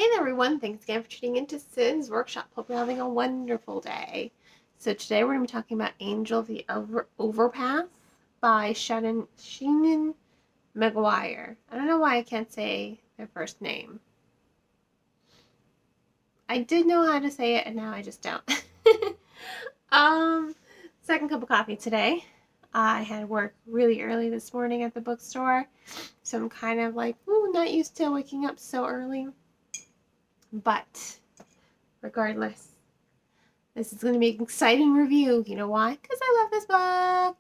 Hey there everyone, thanks again for tuning into Sin's Workshop. Hope you're having a wonderful day. So today we're going to be talking about Angel of the Overpass by Shannon McGuire. I don't know why I can't say their first name. I did know how to say it and now I just don't. Second cup of coffee today. I had work really early this morning at the bookstore, so I'm kind of like, not used to waking up so early. But regardless, this is going to be an exciting review. You know why? Because I love this book.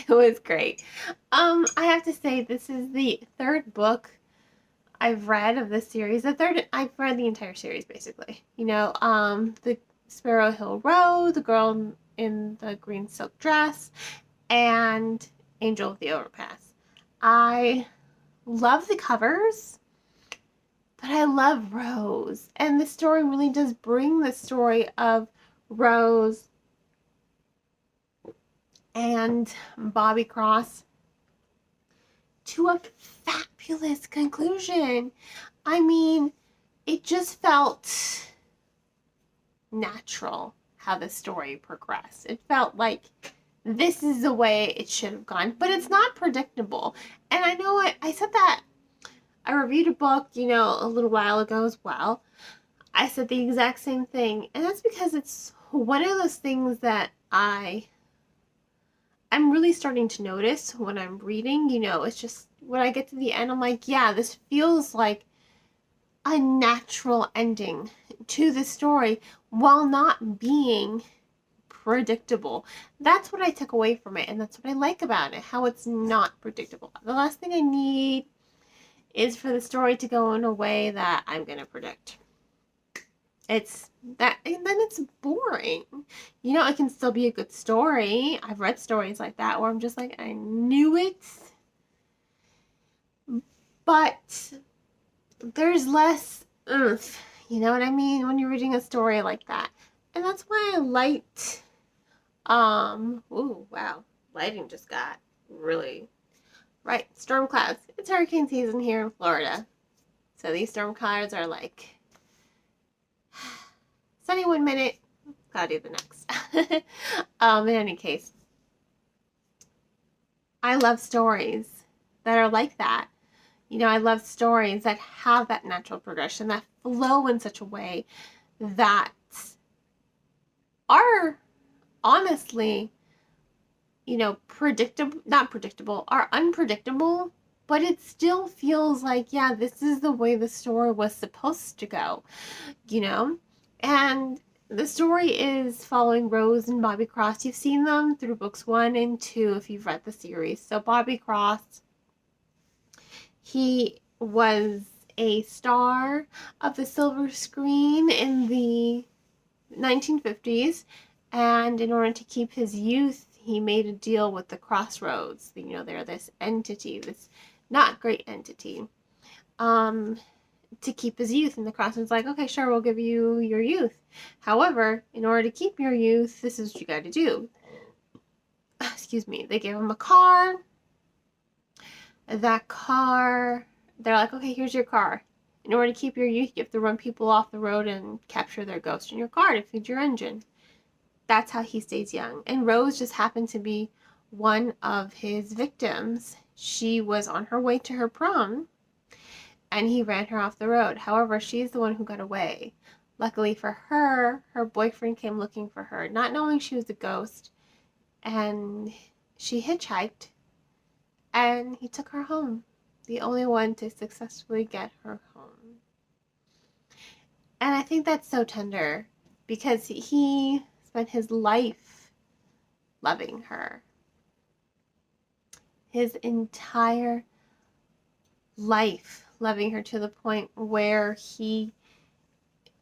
It was great. I have to say this is the third book I've read of this series. I've read the entire series basically. The Sparrow Hill Road, The Girl in the Green Silk Dress, and Angel of the Overpass. I love the covers. But I love Rose, and the story really does bring the story of Rose and Bobby Cross to a fabulous conclusion. I mean, it just felt natural how the story progressed. It felt like this is the way it should have gone, but it's not predictable. And I know I said that I reviewed a book, a little while ago as well. I said the exact same thing, and that's because it's one of those things that I'm really starting to notice when I'm reading. It's just when I get to the end, I'm like, yeah, this feels like a natural ending to the story while not being predictable. That's what I took away from it, and that's what I like about it, how it's not predictable. The last thing I need is for the story to go in a way that I'm going to predict. It's that, and then it's boring. It can still be a good story. I've read stories like that where I'm just like, I knew it. But there's less oomph, you know what I mean, when you're reading a story like that. And that's why I liked, ooh, wow, lighting just got really... Right, storm clouds. It's hurricane season here in Florida. So these storm clouds are like sunny 1 minute, cloudy the next. In any case, I love stories that are like that. I love stories that have that natural progression, that flow in such a way that are honestly are unpredictable, but it still feels like, yeah, this is the way the story was supposed to go, and the story is following Rose and Bobby Cross. You've seen them through books 1 and 2 if you've read the series. So Bobby Cross, he was a star of the silver screen in the 1950s, and in order to keep his youth, he made a deal with the Crossroads. They're this entity, this not great entity, to keep his youth. And the Crossroads like, okay, sure, we'll give you your youth. However, in order to keep your youth, this is what you got to do. Excuse me. They gave him a car. That car, they're like, okay, here's your car. In order to keep your youth, you have to run people off the road and capture their ghost in your car to feed your engine. That's how he stays young. And Rose just happened to be one of his victims. She was on her way to her prom, and he ran her off the road. However, she's the one who got away. Luckily for her, her boyfriend came looking for her, not knowing she was a ghost, and she hitchhiked, and he took her home. The only one to successfully get her home. And I think that's so tender, because he spent his life loving her. His entire life loving her, to the point where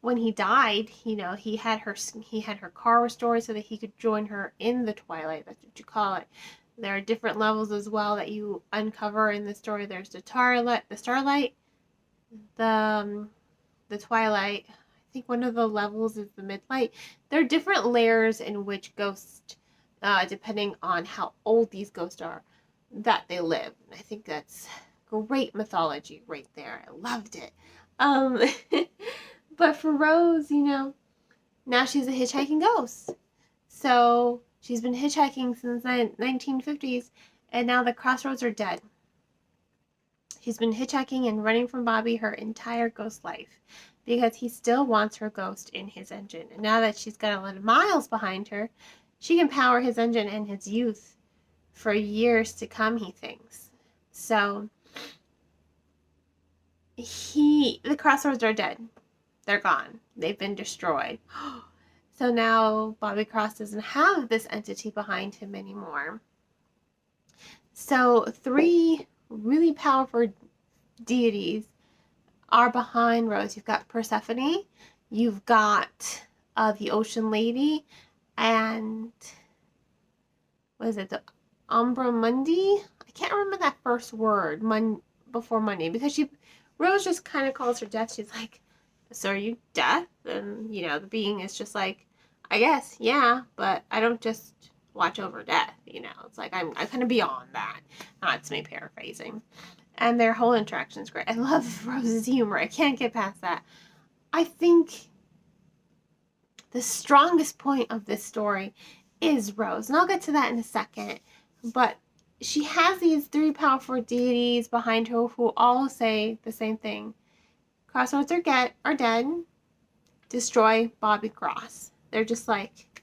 when he died, he had her car restored so that he could join her in the twilight. That's what you call it. There are different levels as well that you uncover in the story. There's the starlight, the twilight. I think one of the levels is the midlight. There are different layers in which ghosts, depending on how old these ghosts are, that they live. And I think that's great mythology right there. I loved it. Um, but for Rose, now she's a hitchhiking ghost. So she's been hitchhiking since the 1950s, and now the crossroads are dead. She's been hitchhiking and running from Bobby her entire ghost life because he still wants her ghost in his engine. And now that she's got a lot of miles behind her, she can power his engine and his youth for years to come, he thinks. So the crossroads are dead. They're gone. They've been destroyed. So now Bobby Cross doesn't have this entity behind him anymore. So 3 really powerful deities are behind Rose. You've got Persephone, you've got the Ocean Lady, and what is it, the Umbra Mundi? I can't remember that first word before Monday, because Rose just kind of calls her Death. She's like, so are you Death? And the being is just like, I guess, yeah, but I don't just watch over death, it's like I'm kind of beyond that. That's me paraphrasing. And their whole interaction is great. I love Rose's humor. I can't get past that. I think the strongest point of this story is Rose, and I'll get to that in a second. But she has these 3 powerful deities behind her who all say the same thing. Crossroads are dead. Destroy Bobby Cross. They're just like,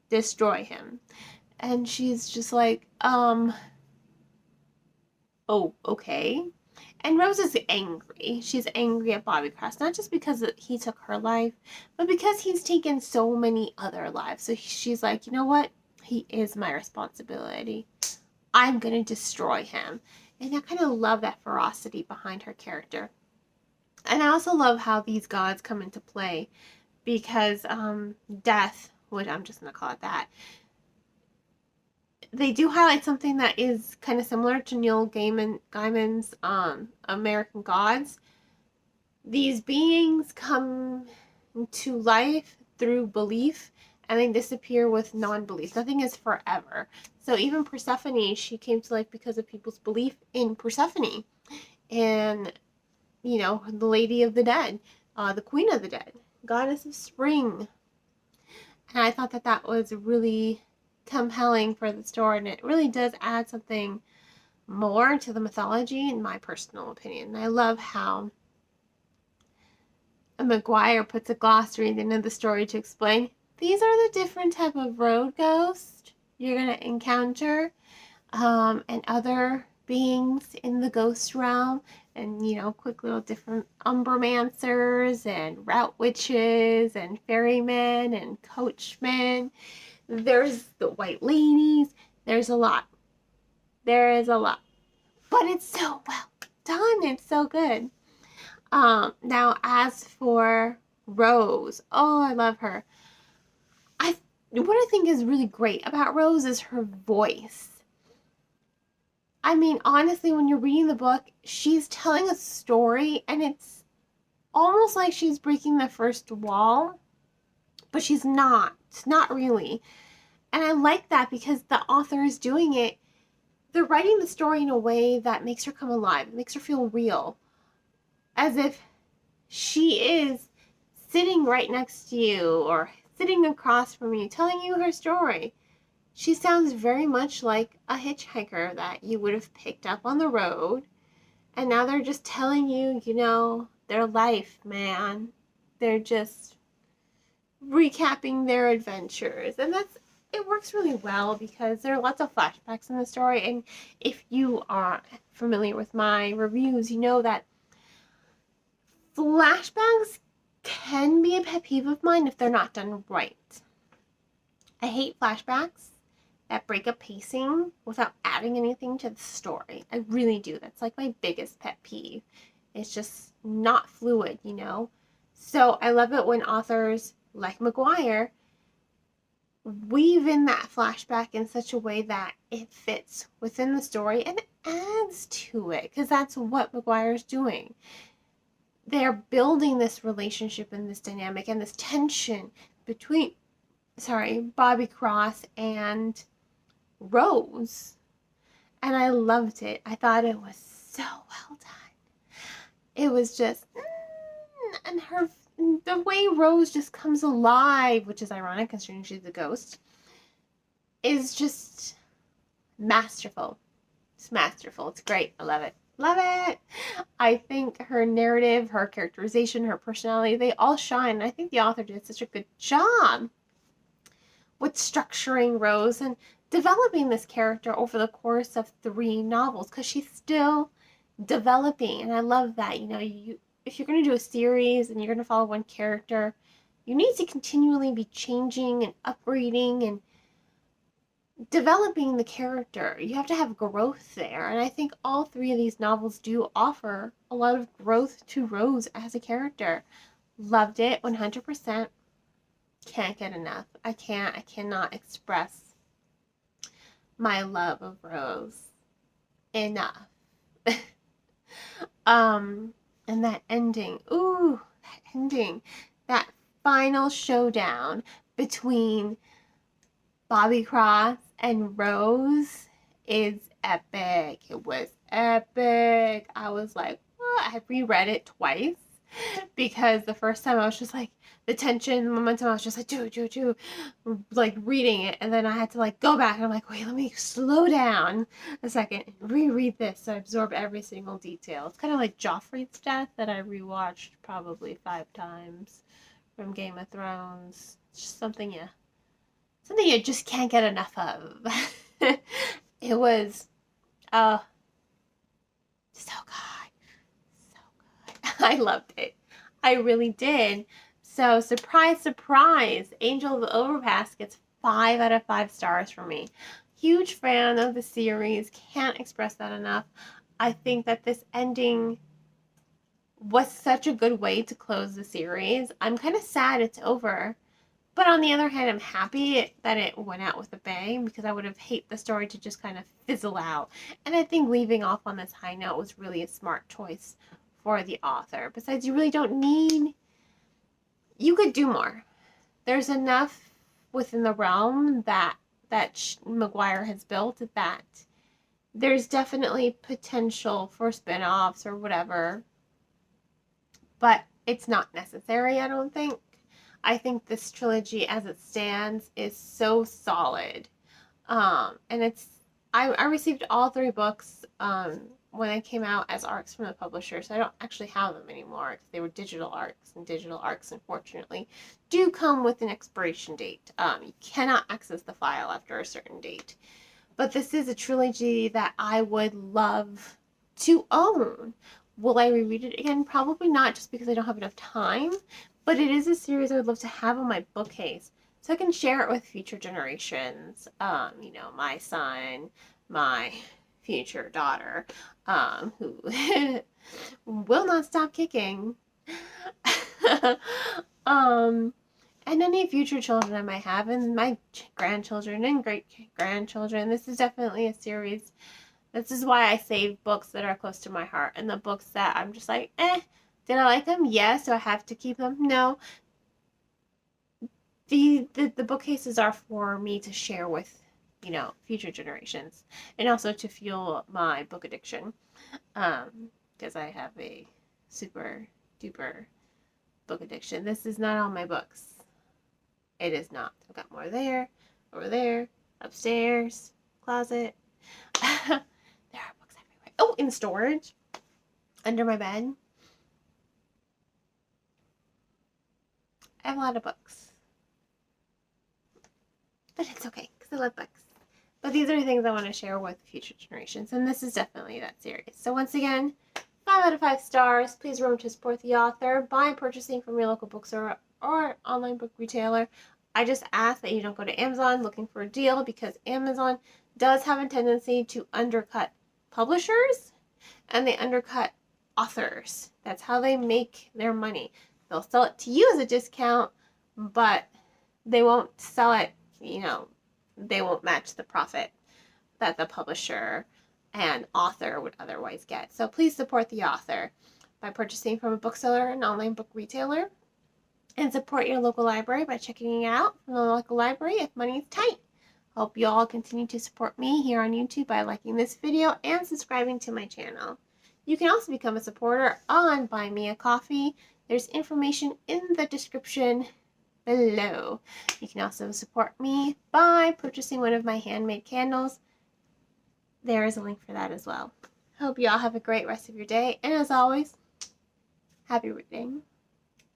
destroy him. And she's just like, oh, okay. And Rose is angry. She's angry at Bobby Cross, not just because he took her life, but because he's taken so many other lives. So she's like, you know what? He is my responsibility. I'm going to destroy him. And I kind of love that ferocity behind her character. And I also love how these gods come into play because death, which I'm just going to call it that, they do highlight something that is kind of similar to Neil Gaiman's American Gods. These beings come to life through belief and they disappear with non-belief. Nothing is forever. So even Persephone, she came to life because of people's belief in Persephone. And, the Lady of the Dead, the Queen of the Dead, Goddess of Spring. And I thought that was really compelling for the story, and it really does add something more to the mythology, in my personal opinion. And I love how McGuire puts a glossary at the end of the story to explain these are the different type of road ghosts you're going to encounter, and other beings in the ghost realm, and quick little different umbermancers and route witches and ferrymen and coachmen. There's the white ladies. There's a lot. There is a lot. But it's so well done. It's so good. Now, as for Rose, oh, I love her. What I think is really great about Rose is her voice. I mean, honestly, when you're reading the book, she's telling a story, and it's almost like she's breaking the first wall, but she's not really. And I like that because the author is doing it. They're writing the story in a way that makes her come alive. It makes her feel real. As if she is sitting right next to you or sitting across from you, telling you her story. She sounds very much like a hitchhiker that you would have picked up on the road. And now they're just telling you, their life, man. They're just recapping their adventures. And it works really well because there are lots of flashbacks in the story. And if you are familiar with my reviews, you know that flashbacks can be a pet peeve of mine if they're not done right. I hate flashbacks that break up pacing without adding anything to the story. I really do. That's like my biggest pet peeve. It's just not fluid, So I love it when authors like McGuire weave in that flashback in such a way that it fits within the story and adds to it, because that's what McGuire's doing. They're building this relationship and this dynamic and this tension between, Bobby Cross and Rose. And I loved it. I thought it was so well done. It was just, and the way Rose just comes alive, which is ironic considering she's a ghost, is just masterful. It's masterful. It's great. I love it. Love it. I think her narrative, her characterization, her personality, they all shine. I think the author did such a good job with structuring Rose and developing this character over the course of 3 novels, because she's still developing, and I love that. You know, if you're going to do a series and you're going to follow one character, you need to continually be changing and upgrading and developing the character. You have to have growth there, and I think all 3 of these novels do offer a lot of growth to Rose as a character. Loved it 100%. Can't get enough. I cannot express my love of Rose enough. And that ending, that final showdown between Bobby Cross and Rose is epic. It was epic. I was like, what? I reread it twice because the first time I was just like, the tension, the momentum, I was just like, like reading it. And then I had to like go back and I'm like, wait, let me slow down a second and reread this so I absorb every single detail. It's kind of like Joffrey's death that I rewatched probably 5 times from Game of Thrones. It's just something you just can't get enough of. It was, so good. So good. I loved it. I really did. So, surprise, surprise, Angel of the Overpass gets 5 out of 5 stars from me. Huge fan of the series. Can't express that enough. I think that this ending was such a good way to close the series. I'm kind of sad it's over. But on the other hand, I'm happy that it went out with a bang, because I would have hated the story to just kind of fizzle out. And I think leaving off on this high note was really a smart choice for the author. Besides, you really don't need... You could do more. There's enough within the realm that McGuire has built that there's definitely potential for spin-offs or whatever. But it's not necessary, I don't think. I think this trilogy as it stands is so solid. And I received all 3 books when they came out as ARCs from the publisher, so I don't actually have them anymore because they were digital ARCs, and digital ARCs, unfortunately, do come with an expiration date. You cannot access the file after a certain date. But this is a trilogy that I would love to own. Will I reread it again? Probably not, just because I don't have enough time. But it is a series I would love to have on my bookcase so I can share it with future generations. You know, my son, my future daughter, who will not stop kicking. And any future children I might have, and my grandchildren and great-grandchildren. This is definitely a series. This is why I save books that are close to my heart, and the books that I'm just like, did I like them? Yes. Do I have to keep them? No. The bookcases are for me to share with, you know, future generations, and also to fuel my book addiction, because I have a super duper book addiction. This is not all my books. It is not. I've got more there, over there, upstairs, closet. There are books everywhere. Oh, in storage, under my bed. I have a lot of books. But it's okay, because I love books. But these are things I want to share with future generations, and this is definitely that series. So once again, 5 out of 5 stars. Please remember to support the author by purchasing from your local bookstore or online book retailer. I just ask that you don't go to Amazon looking for a deal, because Amazon does have a tendency to undercut publishers, and they undercut authors. That's how they make their money. They'll sell it to you as a discount, but they won't sell it, you know, they won't match the profit that the publisher and author would otherwise get. So please support the author by purchasing from a bookseller and online book retailer, and support your local library by checking it out from the local library if money is tight. Hope you all continue to support me here on YouTube by liking this video and subscribing to my channel. You can also become a supporter on Buy Me a Coffee. There's information in the description below. You can also support me by purchasing one of my handmade candles. There is a link for that as well. Hope you all have a great rest of your day, and as always, happy reading.